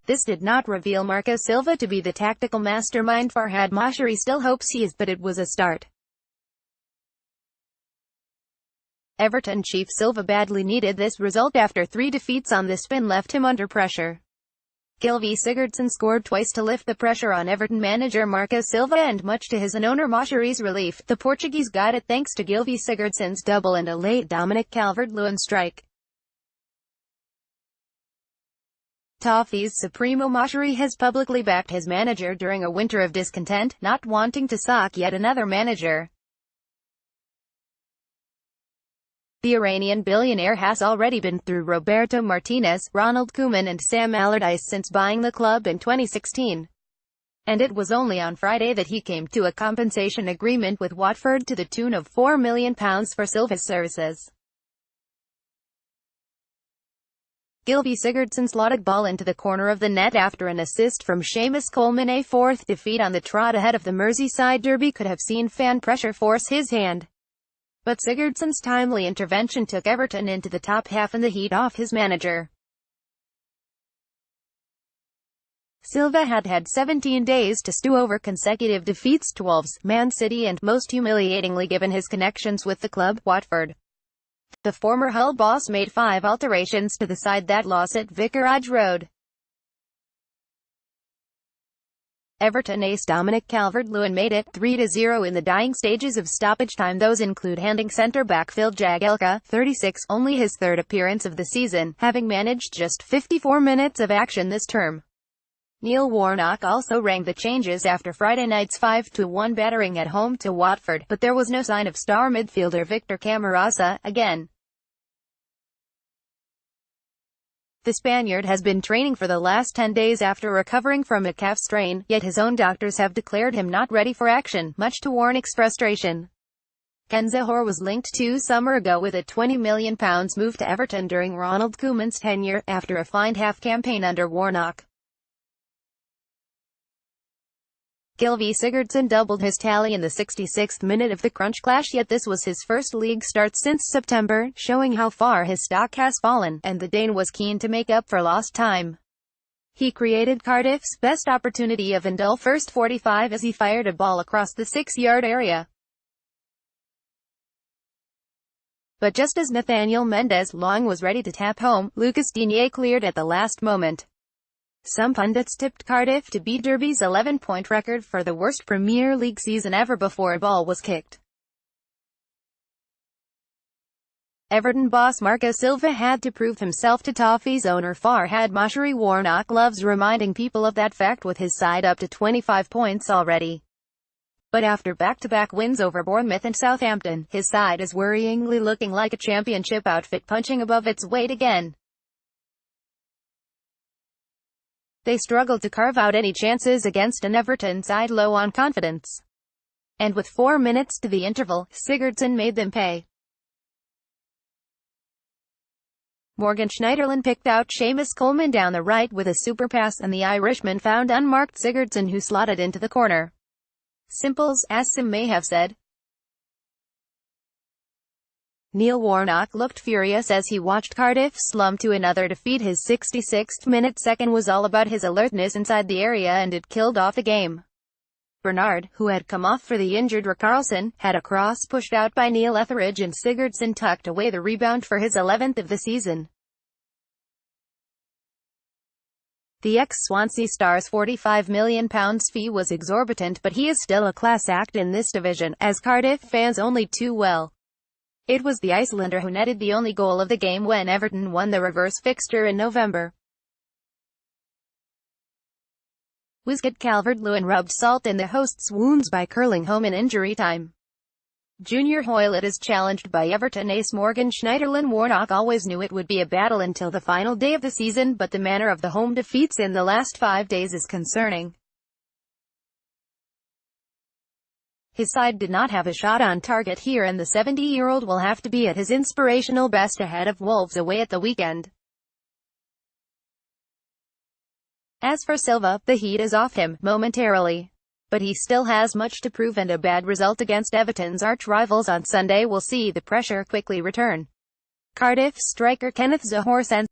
This did not reveal Marco Silva to be the tactical mastermind Farhad Moshiri still hopes he is, but it was a start. Everton chief Silva badly needed this result after 3 defeats on the spin left him under pressure. Gylfi Sigurdsson scored twice to lift the pressure on Everton manager Marco Silva, and much to his and owner Moshiri's relief, the Portuguese got it thanks to Gylfi Sigurdsson's double and a late Dominic Calvert-Lewin strike. Toffees supremo Moshiri has publicly backed his manager during a winter of discontent, not wanting to sack yet another manager. The Iranian billionaire has already been through Roberto Martinez, Ronald Koeman and Sam Allardyce since buying the club in 2016. And it was only on Friday that he came to a compensation agreement with Watford to the tune of £4 million for Silva's services. Gylfi Sigurdsson slotted ball into the corner of the net after an assist from Seamus Coleman. A fourth defeat on the trot ahead of the Merseyside derby could have seen fan pressure force his hand. But Sigurdsson's timely intervention took Everton into the top half and the heat off his manager. Silva had had 17 days to stew over consecutive defeats to Wolves, Man City and, most humiliatingly given his connections with the club, Watford. The former Hull boss made 5 alterations to the side that loss at Vicarage Road. Everton ace Dominic Calvert-Lewin made it 3-0 in the dying stages of stoppage time. Those include handing centre-back Phil Jagielka, 36, only his 3rd appearance of the season, having managed just 54 minutes of action this term. Neil Warnock also rang the changes after Friday night's 5-1 battering at home to Watford, but there was no sign of star midfielder Victor Camarasa again. The Spaniard has been training for the last 10 days after recovering from a calf strain, yet his own doctors have declared him not ready for action, much to Warnock's frustration. Ken Zohore was linked 2 summers ago with a £20 million move to Everton during Ronald Koeman's tenure, after a fine half campaign under Warnock. Gylfi Sigurdsson doubled his tally in the 66th minute of the crunch clash, yet this was his first league start since September, showing how far his stock has fallen, and the Dane was keen to make up for lost time. He created Cardiff's best opportunity of the first 45 as he fired a ball across the 6-yard area. But just as Nathaniel Mendes-Long was ready to tap home, Lucas Digne cleared at the last moment. Some pundits tipped Cardiff to beat Derby's 11-point record for the worst Premier League season ever before a ball was kicked. Everton boss Marco Silva had to prove himself to Toffees owner Farhad Moshiri. Warnock loves reminding people of that fact, with his side up to 25 points already. But after back-to-back wins over Bournemouth and Southampton, his side is worryingly looking like a championship outfit punching above its weight again. They struggled to carve out any chances against an Everton side low on confidence. And with 4 minutes to the interval, Sigurdsson made them pay. Morgan Schneiderlin picked out Seamus Coleman down the right with a super pass, and the Irishman found unmarked Sigurdsson, who slotted into the corner. Simples, as some may have said. Neil Warnock looked furious as he watched Cardiff slump to another defeat. His 66th minute second was all about his alertness inside the area, and it killed off the game. Bernard, who had come off for the injured Richarlison, had a cross pushed out by Neil Etheridge, and Sigurdsson tucked away the rebound for his 11th of the season. The ex-Swansea star's £45 million fee was exorbitant, but he is still a class act in this division, as Cardiff fans only too well. It was the Icelander who netted the only goal of the game when Everton won the reverse fixture in November. Wizkid Calvert-Lewin rubbed salt in the host's wounds by curling home in injury time. Junior Hoylett is challenged by Everton ace Morgan Schneiderlin. Warnock always knew it would be a battle until the final day of the season, but the manner of the home defeats in the last 5 days is concerning. His side did not have a shot on target here, and the 70-year-old will have to be at his inspirational best ahead of Wolves away at the weekend. As for Silva, the heat is off him, momentarily. But he still has much to prove, and a bad result against Everton's arch-rivals on Sunday will see the pressure quickly return. Cardiff striker Kenneth Zohore sends